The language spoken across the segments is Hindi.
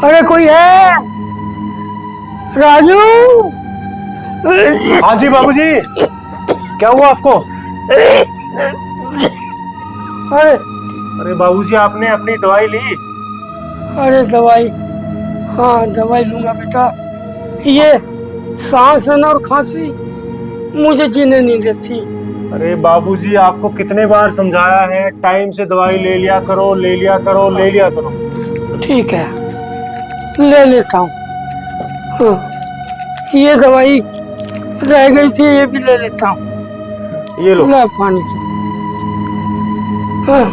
अरे कोई है? राजू। हाँ जी बाबूजी, क्या हुआ आपको? अरे अरे बाबूजी, आपने अपनी दवाई ली? अरे दवाई, हाँ दवाई लूंगा बेटा। ये सांस है ना और खांसी मुझे जीने नहीं देती। अरे बाबूजी, आपको कितने बार समझाया है, टाइम से दवाई ले लिया करो, ले लिया करो, ले लिया करो। ठीक है, ले लेता हूँ। हाँ, ये दवाई रह गई थी, ये भी ले लेता हूँ। ये लो। ले पानी से। हाँ।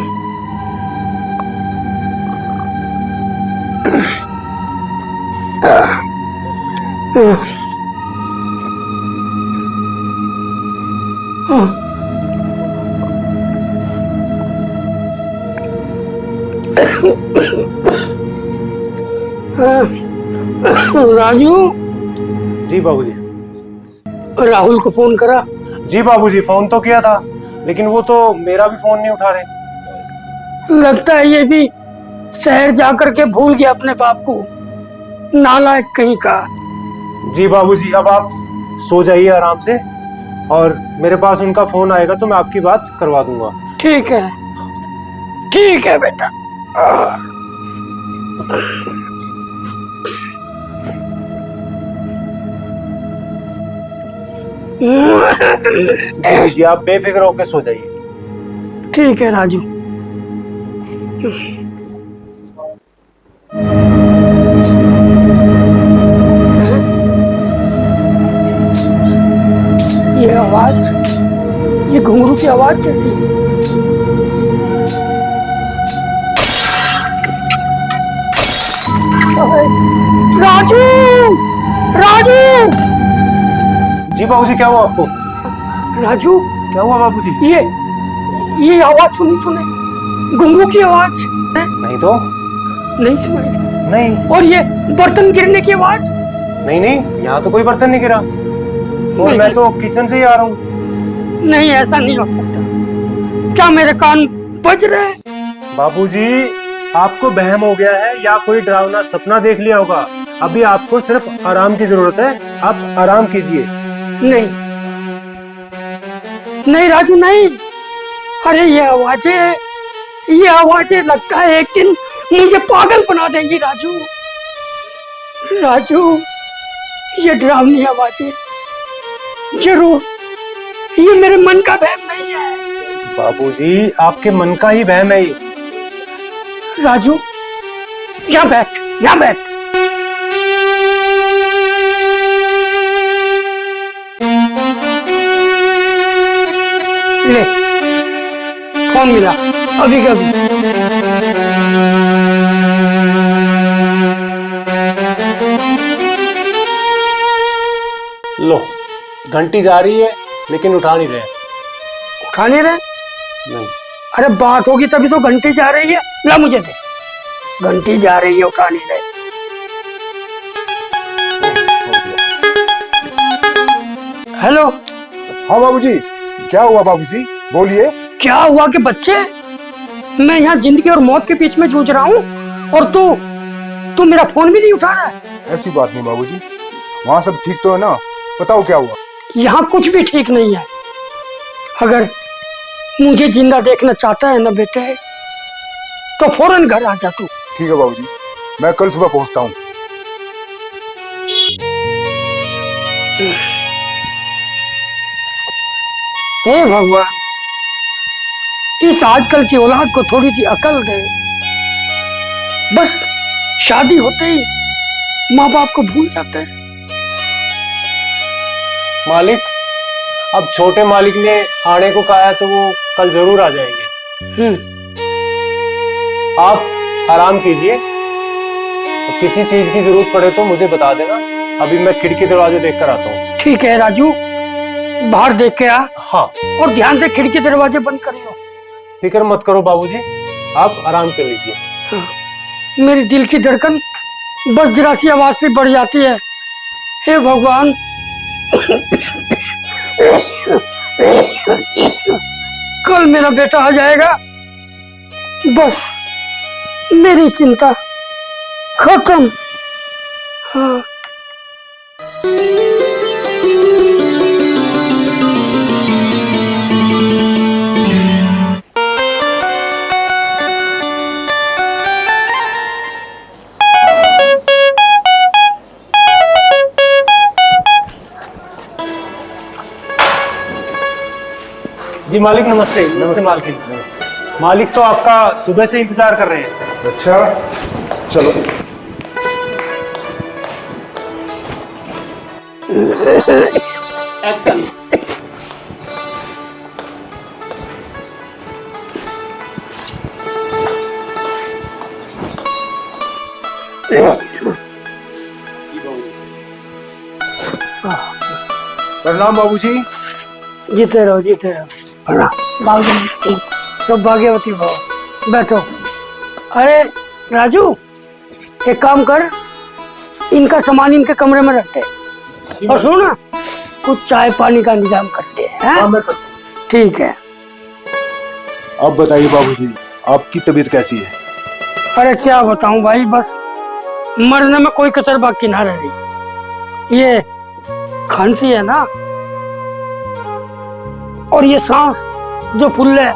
राजू। जी बाबूजी। राहुल को फोन करा? जी बाबूजी, फोन तो किया था, लेकिन वो तो मेरा भी फोन नहीं उठा रहे। लगता है ये भी शहर जाकर के भूल गया अपने बाप को, नालायक कहीं का। जी बाबूजी, अब आप सो जाइए आराम से, और मेरे पास उनका फोन आएगा तो मैं आपकी बात करवा दूंगा। ठीक है, ठीक है बेटा। जी आप बेफिक्र होकर सो जाइए। ठीक है राजू। ये आवाज, ये घुंघरू की आवाज कैसी है? राजू, राजू। जी बाबूजी, क्या हुआ आपको? राजू, क्या हुआ बाबूजी? ये आवाज सुनी तूने? घुंघरू की आवाज? नहीं तो। नहीं सुनाई? नहीं। और ये बर्तन गिरने की आवाज? नहीं नहीं, यहाँ तो कोई बर्तन नहीं गिरा, और मैं तो किचन से ही आ रहा हूँ। नहीं, ऐसा नहीं हो सकता। क्या मेरे कान बज रहे हैं? बाबूजी, आपको वहम हो गया है या कोई डरावना सपना देख लिया होगा। अभी आपको सिर्फ आराम की जरूरत है, आप आराम कीजिए। नहीं नहीं राजू, नहीं। अरे ये आवाजें लगता है एक दिन मुझे पागल बना देंगी। राजू, राजू, ये डरावनी आवाजें जरूर, ये मेरे मन का वहम नहीं है। बाबूजी, आपके मन का ही वहम है ये। राजू, यहाँ बैठ, यहाँ बैठ। ले, फोन मिला अभी कभी। लो, घंटी जा रही है लेकिन उठा नहीं रहे। उठा नहीं रहे? नहीं। अरे बात होगी तभी तो घंटी जा रही है। ला मुझे दे। घंटी जा रही है, उठा नहीं रहे। हेलो। हाँ बाबूजी, क्या हुआ बाबूजी, बोलिए। क्या हुआ कि बच्चे, मैं यहाँ जिंदगी और मौत के बीच में जूझ रहा हूँ, और तू मेरा फोन भी नहीं उठा रहा है। ऐसी बात नहीं बाबूजी, वहाँ सब ठीक तो है ना? बताओ क्या हुआ। यहाँ कुछ भी ठीक नहीं है। अगर मुझे जिंदा देखना चाहता है ना बेटे, तो फौरन घर आ जा तू। ठीक है बाबूजी, मैं कल सुबह पहुँचता हूँ। हे भगवान, इस आजकल की औलाद को थोड़ी सी अकल दे। बस शादी होते ही माँ बाप को भूल जाते हैं। मालिक, अब छोटे मालिक ने आने को कहा है तो वो कल जरूर आ जाएंगे। आप आराम कीजिए, तो किसी चीज की जरूरत पड़े तो मुझे बता देना। अभी मैं खिड़की दरवाजे देख कर आता हूँ। ठीक है राजू, बाहर देख के आ। हाँ। और ध्यान से खिड़की दरवाजे बंद करियो। फिक्र मत करो बाबूजी, आप आराम कर लीजिए। हाँ, मेरी दिल की धड़कन बस जरा सी आवाज से बढ़ जाती है। हे भगवान, कल मेरा बेटा आ जाएगा, बस मेरी चिंता खत्म। हाँ। जी मालिक नमस्ते। नमस्ते मालिक। मालिक तो आपका सुबह से इंतजार कर रहे हैं। अच्छा चलो। प्रणाम बाबूजी। जीते रहो जीते रहो। प्रणाम बाबूजी। सब भाग्यवती भाव। बैठो। अरे राजू, एक काम कर, इनका सामान इनके कमरे में रखते और सुनो ना, कुछ चाय पानी का इंतजाम करते हैं। हाँ, मैं ठीक है। अब बताइए बाबूजी, आपकी तबीयत कैसी है? अरे क्या बताऊं भाई, बस मरने में कोई कसर बाकी ना रह रही। ये खांसी है ना, और ये सांस जो फूल है,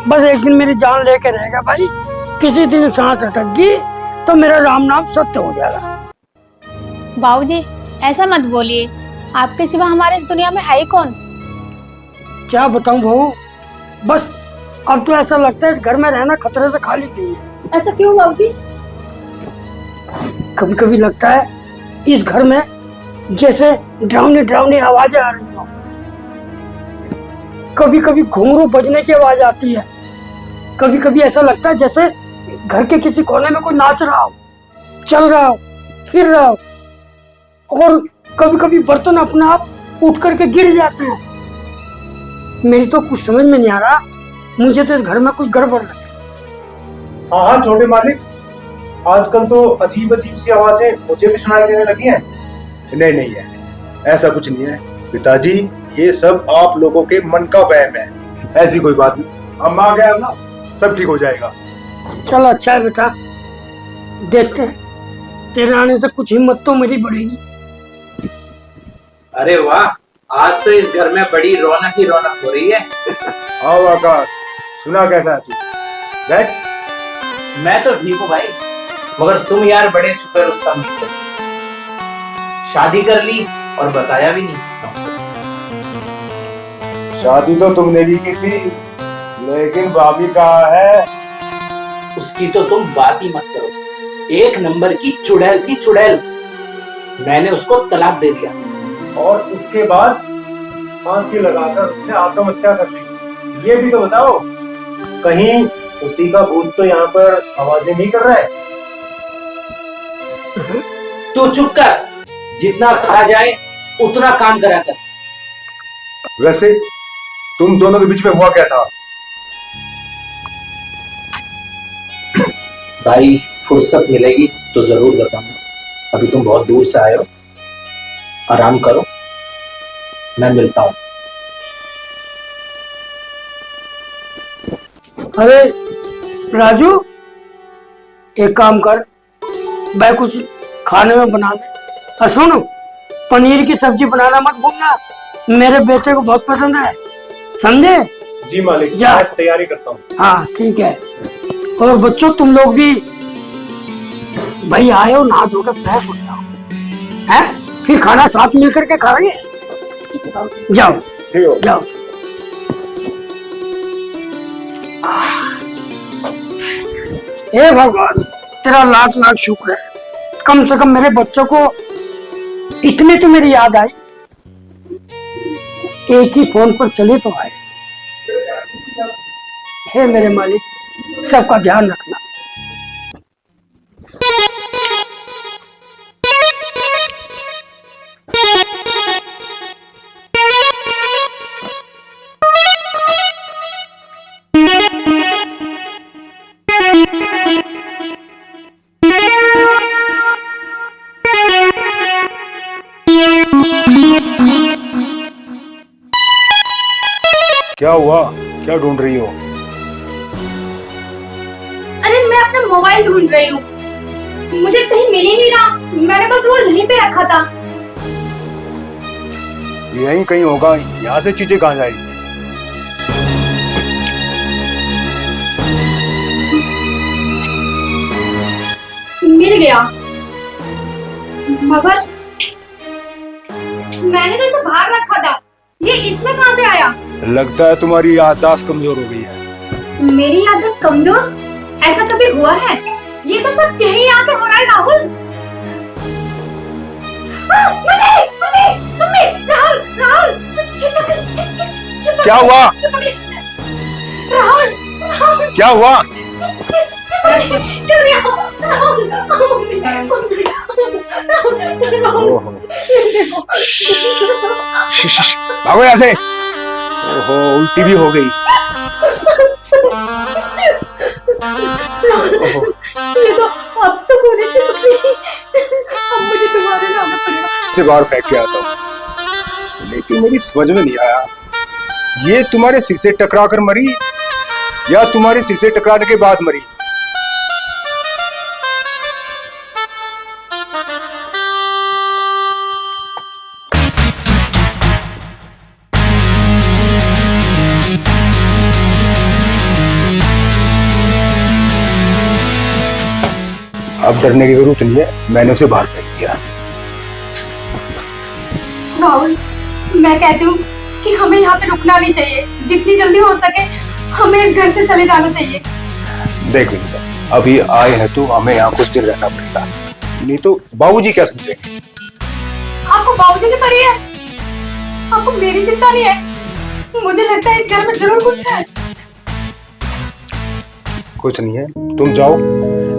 बस एक दिन मेरी जान लेके रहेगा भाई। किसी दिन सांस अटक गई तो मेरा राम नाम सत्य हो जाएगा। बाबूजी ऐसा मत बोलिए, आपके सिवा हमारे इस दुनिया में है ही कौन। क्या बताऊं बहू, बस अब तो ऐसा लगता है इस घर में रहना खतरे से खाली नहीं है। ऐसा क्यों बाबूजी? कभी कभी लगता है इस घर में जैसे डरावनी डरावनी आवाजें आ रही हो। कभी कभी घुंघरू बजने की आवाज आती है। कभी कभी ऐसा लगता है जैसे घर के किसी कोने में कोई नाच रहा हो, चल रहा हो, फिर रहा हो। और कभी कभी बर्तन अपने आप उठ करके गिर जाते हैं। मेरी तो कुछ समझ में नहीं आ रहा, मुझे तो इस घर में कुछ गड़बड़ लगे। हाँ हाँ छोटे मालिक, आजकल तो अजीब अजीब सी आवाजें मुझे भी सुनाई देने लगी हैं। नहीं नहीं है, ऐसा कुछ नहीं है पिताजी, ये सब आप लोगों के मन का वहम है। ऐसी कोई बात नहीं, हम आ गए ना, सब ठीक हो जाएगा। चल अच्छा है बेटा, देखते हैं, तेरे आने से कुछ हिम्मत तो मेरी बढ़ेगी। अरे वाह, आज तो इस घर में बड़ी रौनक ही रौनक हो रही है। आओ आकाश, सुना कैसा है तू? बैठ। मैं तो ठीक हूँ भाई, मगर तुम यार बड़े छुपे रुस्तम निकले। शादी कर ली और बताया भी नहीं। शादी तो तुमने भी की थी, लेकिन भाभी कहाँ है? उसकी तो तुम बात ही मत करो, एक नंबर की चुड़ैल थी चुड़ैल। मैंने उसको तलाक दे दिया और उसके बाद फांसी लगाकर उसने आत्महत्या कर ली। ये भी तो बताओ, कहीं उसी का भूत तो यहाँ पर आवाजें नहीं कर रहा है? तू चुप कर, जितना कहा जाए उतना काम करा कर। वैसे तुम दोनों के बीच में हुआ क्या था? भाई फुर्सत मिलेगी तो जरूर बताऊंगा, अभी तुम बहुत दूर से आए हो, आराम करो, मैं मिलता हूँ। अरे राजू, एक काम कर, मैं कुछ खाने में बना दे। और सुनो, पनीर की सब्जी बनाना मत भूलना, मेरे बेटे को बहुत पसंद है, समझे? जी मालिक, जा। मैं तैयारी करता हूँ। हाँ ठीक है। और बच्चों तुम लोग भी भाई आए हो, नहा धोकर फ्रेश हो जाओ, हैं? फिर खाना साथ मिल करके खाएंगे। जाओ ठीक हो? जाओ। हे भगवान, तेरा लाख लाख शुक्र है, कम से कम मेरे बच्चों को इतनी तो मेरी याद आई, एक ही फोन पर चले तो आए। हे मेरे मालिक, सबका ध्यान रखना। क्या हुआ? क्या ढूंढ रही हो? अरे मैं अपना से मोबाइल ढूंढ रही हूँ, मुझे कहीं मिल ही नहीं रहा। मैंने बस वो यहीं पे रखा था। यहीं कहीं होगा, यहाँ से चीजें कहाँ जाएगी? मिल गया, मगर मैंने तो इसे बाहर रखा था, ये इसमें कहाँ से आया? लगता है तुम्हारी याददाश्त कमजोर हो गई है। मेरी याददाश्त कमजोर? ऐसा कभी हुआ है? ये तो सब यही आके हो रहा है Rahul. Mummy, mummy, mummy, Rahul, Rahul, क्या हुआ? राहुल, राहुल, क्या हुआ? ओहो, भागो यहाँ से। ओहो, उल्टी भी हो गई। ओहो, ये तो अब से होने चाहिए। अब मुझे तुम्हारे नाम पड़ेगा। से बाहर फेंक के आता हूँ, लेकिन मेरी समझ में नहीं आया, ये तुम्हारे सिर से टकरा कर मरी या तुम्हारे सिर से टकराने के बाद मरी? अब डरने की जरूरत नहीं है, मैंने उसे बाहर फेंक दिया। राहुल, मैं कहती हूँ कि हमें यहाँ पे रुकना नहीं चाहिए। जितनी जल्दी हो सके हमें इस घर से चले जाना चाहिए। देख विनीता, अभी आए हैं तो हमें यहाँ कुछ दिन रहना पड़ेगा, नहीं तो बाबूजी क्या समझेंगे? आपको बाबूजी की पड़ी है, आपको मेरी चिंता नहीं है। मुझे लगता है इस घर में जरूर कुछ है। कुछ नहीं है, तुम जाओ,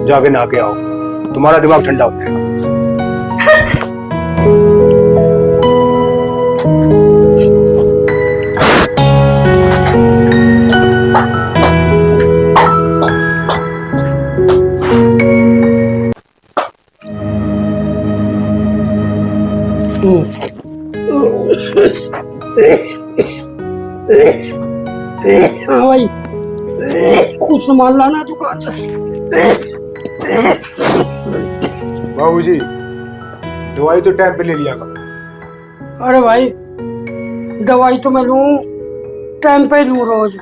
जाके नहा के आओ, तुम्हारा दिमाग ठंडा हो जाएगा। हाँ भाई, कुछ सामान लाना दुकान से। बाबूजी, दवाई तो टाइम पे ले लिया करो। अरे भाई, दवाई तो मैं लूं, टाइम पे लूं रोज,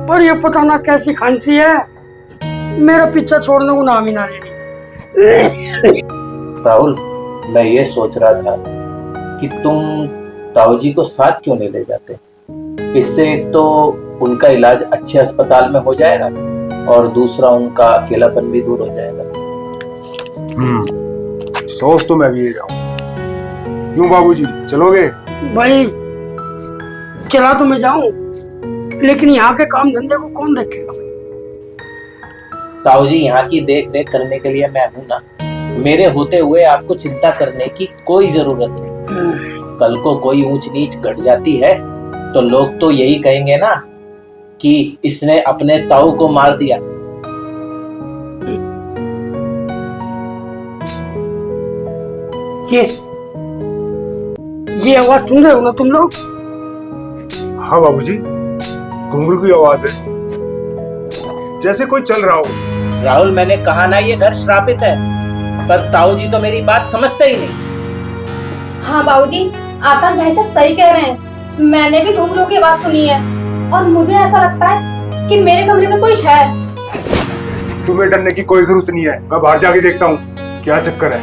पर ये पता ना कैसी खांसी है, मेरा पीछा छोड़ने को नाम ही ना लेनी। राहुल, मैं ये सोच रहा था कि तुम ताऊजी को साथ क्यों नहीं ले जाते? इससे एक तो उनका इलाज अच्छे अस्पताल में हो जाएगा और दूसरा उनका अकेलापन भी दूर हो जाएगा। सोच तो मैं भी ये जाऊं। क्यों बाबूजी, चलोगे? भाई, चला तो मैं जाऊं, लेकिन यहाँ के काम धंधे को कौन देखेगा? ताऊजी, यहाँ की देख रेख करने के लिए मैं हूं ना। मेरे होते हुए आपको चिंता करने की कोई जरूरत नहीं। कल को कोई ऊंच नीच घट जाती है तो लोग तो यही कहेंगे ना कि इसने अपने ताऊ को मार दिया। ये आवाज सुन रहे हो ना तुम लोग? हाँ बाबूजी, घुंघरू की आवाज है, जैसे कोई चल रहा हो। राहुल, मैंने कहा ना ये घर श्रापित है, पर ताऊजी तो मेरी बात समझते ही नहीं। हाँ बाबूजी, आकाश भाई सब सही कह रहे हैं। मैंने भी घुंघरू की आवाज सुनी है और मुझे ऐसा लगता है कि मेरे कमरे में कोई है। तुम्हें डरने की कोई जरूरत नहीं है, मैं बाहर जाके देखता हूँ क्या चक्कर है।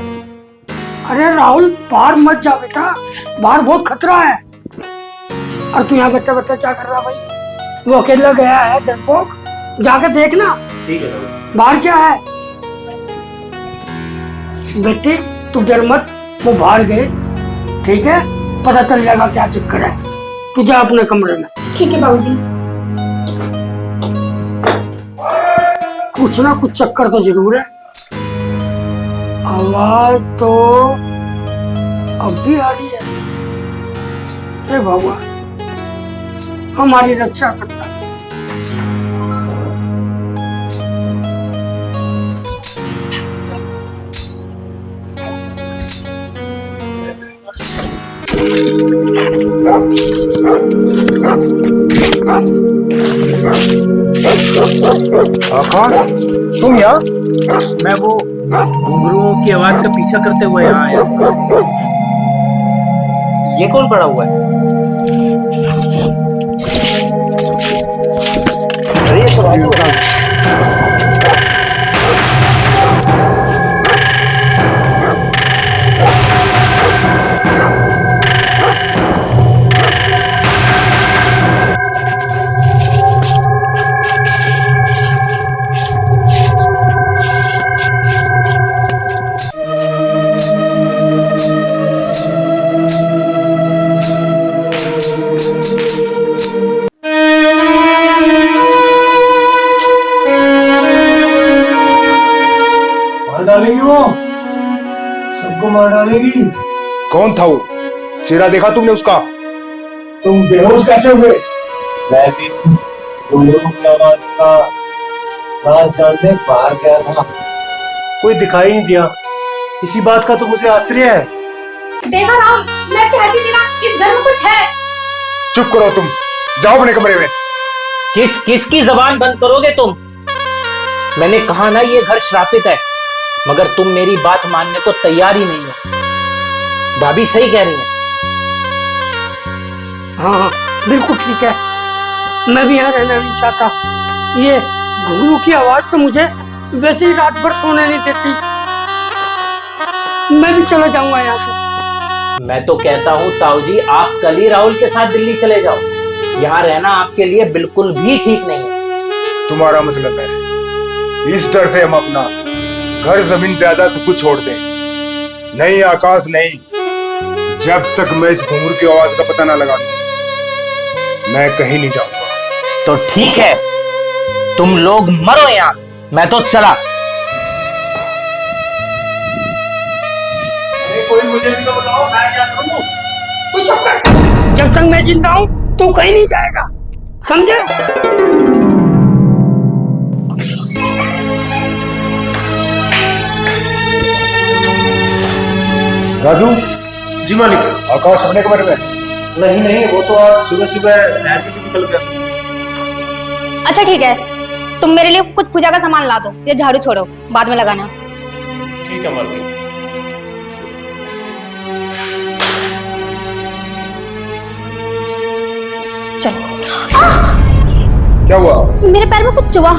अरे राहुल, बाहर मत जा बेटा, बाहर बहुत खतरा है। और तू यहाँ बच्चा बच्चा क्या कर रहा भाई? वो अकेला गया है डरपोक, जाकर देखना। ठीक है राहुल। बाहर क्या है? बेटे तू डर मत, वो बाहर गए, ठीक है? पता चल जाएगा क्या चक्कर है। तू जा अपने कमरे में। ठीक है बाबूजी। कुछ ना कुछ चक्कर तो जरूर है। आवाज तो अब भी आ रही है। हे भगवान, हमारी रक्षा करता। आकाश, तुम यहाँ? मैं वो घुंघरुओं की आवाज का पीछा करते हुए यहाँ आया। ये कौन पड़ा हुआ है? अरे ये तो राजू है। मार डालेगी वो, सबको मार डालेगी। कौन था वो? चेहरा देखा तुमने उसका? तुम बेहोश कैसे हुए? मैं भी घुंघरू की आवाज का राज जानने बाहर गया था, कोई दिखाई नहीं दिया। इसी बात का तो मुझे आश्चर्य है। देखा राहुल, मैं कहती थी ना इस घर में कुछ है। चुप करो तुम, जाओ अपने कमरे में। किसकी जबान बंद करोगे तुम? मैंने कहा ना ये घर श्रापित है, मगर तुम मेरी बात मानने को तैयार ही नहीं हो। भाभी सही कह रही है। हाँ बिल्कुल ठीक है, मैं भी यहाँ रहना नहीं चाहता। ये घुंघरू की आवाज तो मुझे वैसे ही रात भर सोने नहीं देती। मैं भी चला जाऊंगा यहाँ से। मैं तो कहता हूँ ताऊ जी, आप कल ही राहुल के साथ दिल्ली चले जाओ। यहाँ रहना आपके लिए बिल्कुल भी ठीक नहीं है। तुम्हारा मतलब है इस डर से हम अपना घर जमीन ज्यादा सब कुछ छोड़ दें? नहीं आकाश नहीं, जब तक मैं इस घुंघरू की आवाज का पता ना लगा लूं मैं कहीं नहीं जाऊंगा। तो ठीक है, तुम लोग मरो यहाँ, मैं तो चला। अरे कोई मुझे भी तो बताओ, मैं क्या करूं? तू चुप कर, जब तक मैं जिंदा हूँ तू कहीं नहीं जाएगा, समझे? राजू, जी मालिक। आकाश अपने कमरे में? नहीं नहीं, वो तो आज सुबह सुबह शहर के लिए निकल गया। अच्छा ठीक है, तुम मेरे लिए कुछ पूजा का सामान ला दो। ये झाड़ू छोड़ो, बाद में लगाना। ठीक है मालिक। चलो। क्या हुआ? मेरे पैर में कुछ चुभा।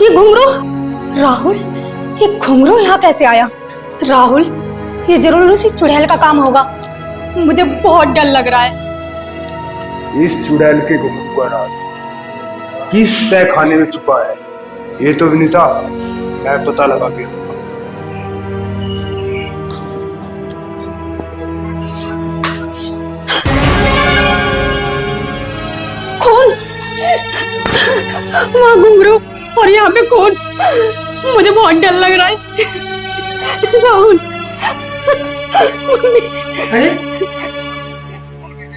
ये घुंघरू, राहुल, ये घुंघरू यहाँ कैसे आया? राहुल, ये जरूर उसी चुड़ैल का काम होगा। मुझे बहुत डर लग रहा है। इस चुड़ैल के घुंघरू का राज किस तय खाने में छुपा है, ये तो विनीता मैं पता लगा के रहूंगा। कौन? वहाँ घुंघरू और यहाँ पे कौन? मुझे बहुत डर लग रहा है। राहुल, अरे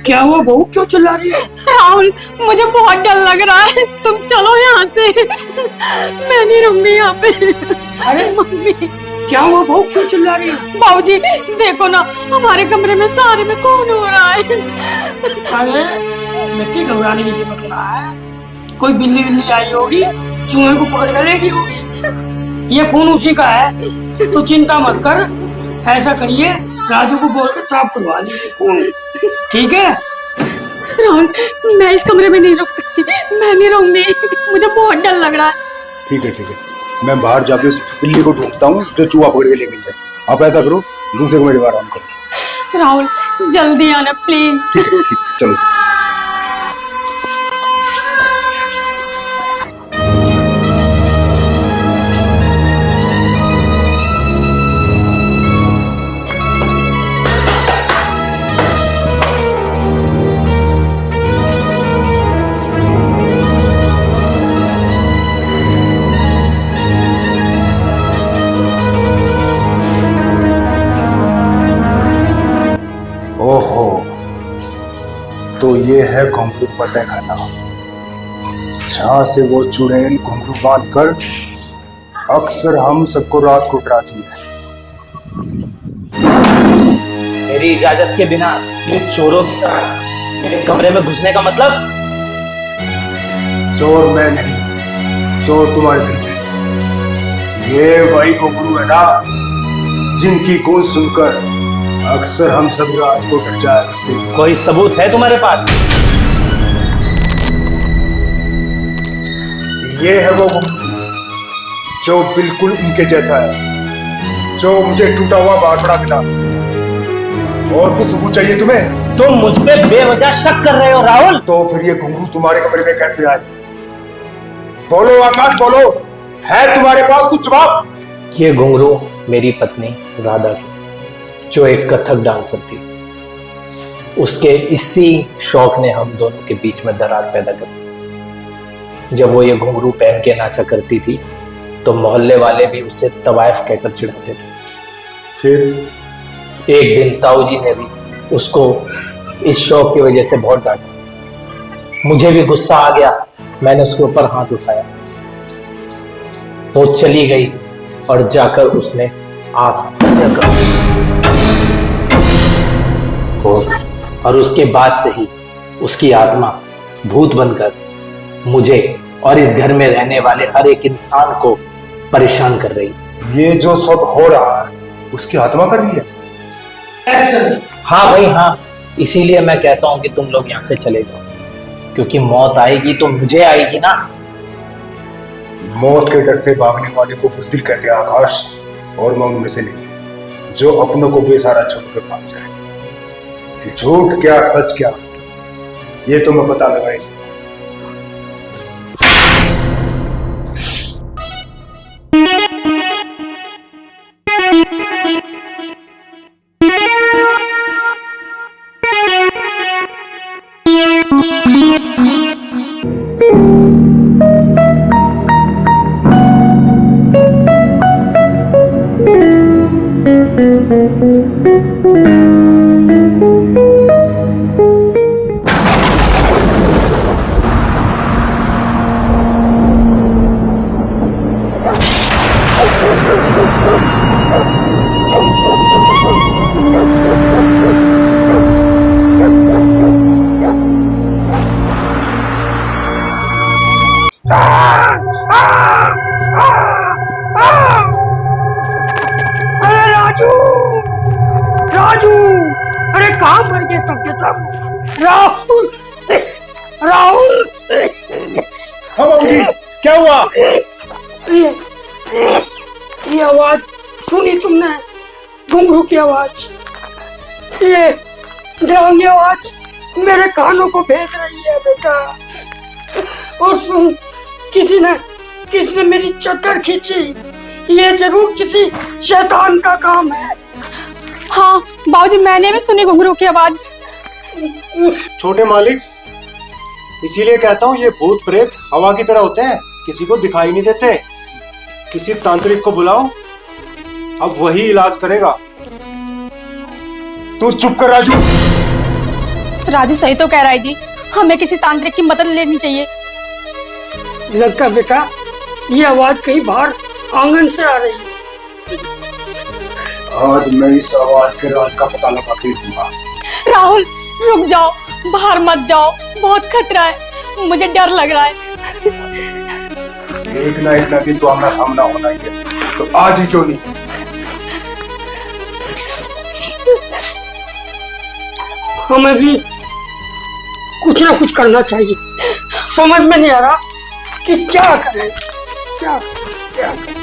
क्या हुआ बहू, क्यों चिल्ला रही है? राहुल, मुझे बहुत डर लग रहा है, तुम चलो यहाँ से। मैं नहीं रहूंगी यहाँ पे। अरे मम्मी, क्या हुआ बहू, क्यों चिल्ला रही है? बाबूजी देखो ना, हमारे कमरे में सारे में कौन हो रहा है? अरे बच्चे घबराने की जरूरत ना है, कोई बिल्ली बिल्ली आई होगी, चूहे को पकड़ कर लेगी होगी। ये खून उसी का है, तो चिंता मत कर। ऐसा करिए, राजू को बोल के साफ करवा लीजिए खून, ठीक है? राहुल, मैं इस कमरे में नहीं रुक सकती, मैं नहीं रहूंगी, मुझे बहुत डर लग रहा है। ठीक है, मैं बाहर जाके उस बिल्ली को ढूंढता हूँ जो चूहा पकड़ के ले गई है। आप ऐसा करो, दूसरे कमरे में आराम करो। राहुल, जल्दी आना प्लीज। ठीक है, चलो। ओहो, तो ये है घुंघरू फतेह खाना, जहाँ से वो चुड़ैल घुंघरू बांध कर अक्सर हम सबको रात को डराती है। मेरी इजाजत के बिना ये चोरों की तरह मेरे कमरे में घुसने का मतलब? चोर मैं नहीं, जो तुम्हारे दिल में, ये वही घुंघरू है ना जिनकी गूंज सुनकर अक्सर हम सब रात को डर जाया करते थे। कोई सबूत है तुम्हारे पास? ये है वो घुंघरू जो बिल्कुल इनके जैसा है, जो मुझे टूटा हुआ बाटड़ा मिला। और कुछ सबूत चाहिए तुम्हें? तुम मुझ पे बेवजह शक कर रहे हो राहुल। तो फिर ये घुंघरू तुम्हारे कमरे में कैसे आए? बोलो आकाश, बोलो, है तुम्हारे पास कुछ जवाब? ये घुंघरू मेरी पत्नी राधा की, जो एक कथक डांसर थी। उसके इसी शौक ने हम दोनों के बीच में दरार पैदा कर दी। जब वो ये घुंघरू पहन के नाचा करती थी तो मोहल्ले वाले भी उसे तवायफ कहकर चिढ़ाते थे। फिर एक दिन ताऊ जी ने भी उसको इस शौक की वजह से बहुत डांटा। मुझे भी गुस्सा आ गया, मैंने उसके ऊपर हाथ उठाया। वो चली गई और जाकर उसने आत्महत्या कर ली। और उसके बाद से ही उसकी आत्मा भूत बनकर मुझे और इस घर में रहने वाले हर एक इंसान को परेशान कर रही। ये जो सब हो रहा है उसकी आत्मा कर रही है? हाँ भाई हाँ, इसीलिए मैं कहता हूं कि तुम लोग यहां से चले जाओ, क्योंकि मौत आएगी तो मुझे आएगी ना। मौत के डर से भागने वाले को बुज़दिल कहते हैं आकाश, और मैं उनमें से नहीं जो अपनों को बेसहारा छोड़कर भाग जाए। झूठ क्या सच क्या, ये तो मैं पता लगाएगी। अरे राजू, राजू, अरे कहाँ मर गए सब के सब? राहुल, राहुल, हाँ बाबूजी, क्या हुआ? ये आवाज सुनी तुमने? घुंघरू की आवाज, ये डरावनी आवाज मेरे कानों को भेज रही है बेटा। और सुन, किसने मेरी चक्कर खींची? ये जरूर किसी शैतान का काम है। हाँ बाबूजी, मैंने भी सुनी घुंघरू की आवाज। छोटे मालिक, इसीलिए कहता हूँ ये भूत प्रेत हवा की तरह होते हैं, किसी को दिखाई नहीं देते। किसी तांत्रिक को बुलाओ, अब वही इलाज करेगा। तू चुप कर राजू। राजू सही तो कह रहा है जी, हमें किसी तांत्रिक की मदद लेनी चाहिए। लगता बेटा ये आवाज कहीं बाहर आंगन से आ रही है। आज मैं इस आवाज के राज का पता लगा के दूंगा। राहुल रुक जाओ, बाहर मत जाओ, बहुत खतरा है, मुझे डर लग रहा है। एक ना एक दिन तो हमारा सामना होना ही है, तो आज ही क्यों नहीं? हमें भी कुछ ना कुछ करना चाहिए। समझ में नहीं आ रहा कि क्या करें, क्या क्या करें।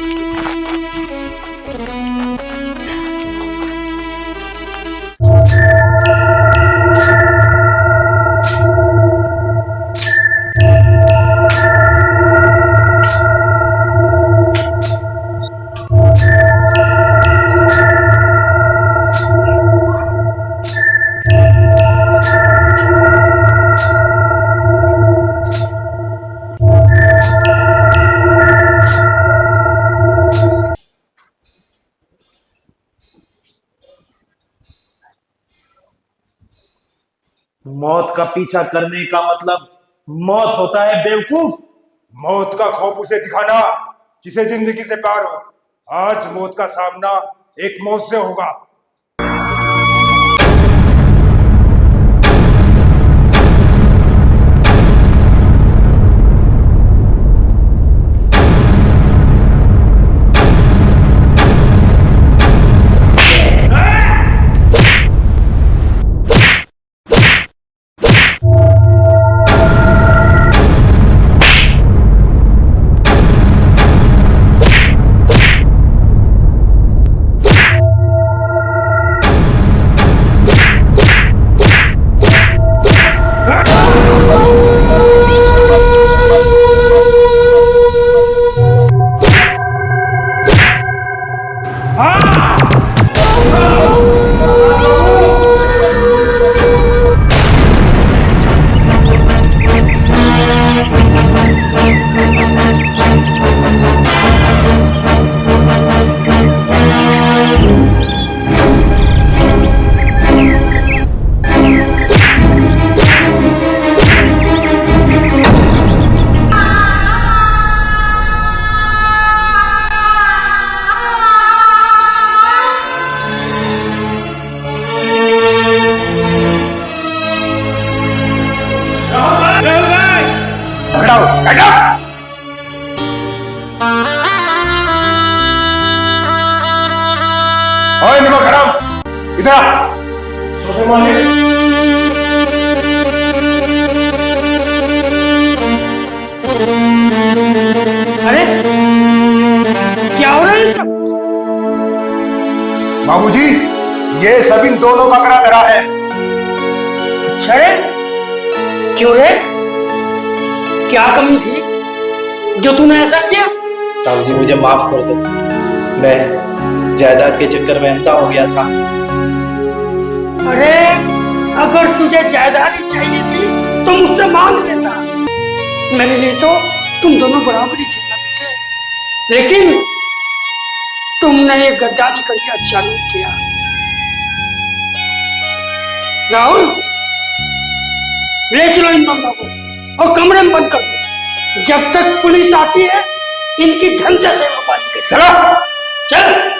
मौत का पीछा करने का मतलब मौत होता है बेवकूफ। मौत का खौफ उसे दिखाना जिसे जिंदगी से प्यार हो। आज मौत का सामना एक मौत से होगा। ओए नमक हराम, इधर आ। छोटे मालिक, अरे क्या हो रहा है सब? बाबूजी, ये सब इन दोनों का करा धरा है। अच्छा रे, क्यों रे? क्या कमी थी जो तूने ऐसा किया? ताऊ जी मुझे माफ कर दो, मैं जायदाद के चक्कर में अंधा हो गया था। अरे अगर तुझे जायदाद ही चाहिए थी तो मुझसे मांग लेता, मेरे लिए तो तुम दोनों बराबरी थे ना बेटे। लेकिन तुमने ये गद्दारी करके अच्छा नहीं किया। राहुल, ले चलो इन दोनों को और कमरे में बंद कर दो। जब तक पुलिस आती है इनकी ढंग से सेवा पानी करो। चलो। चल।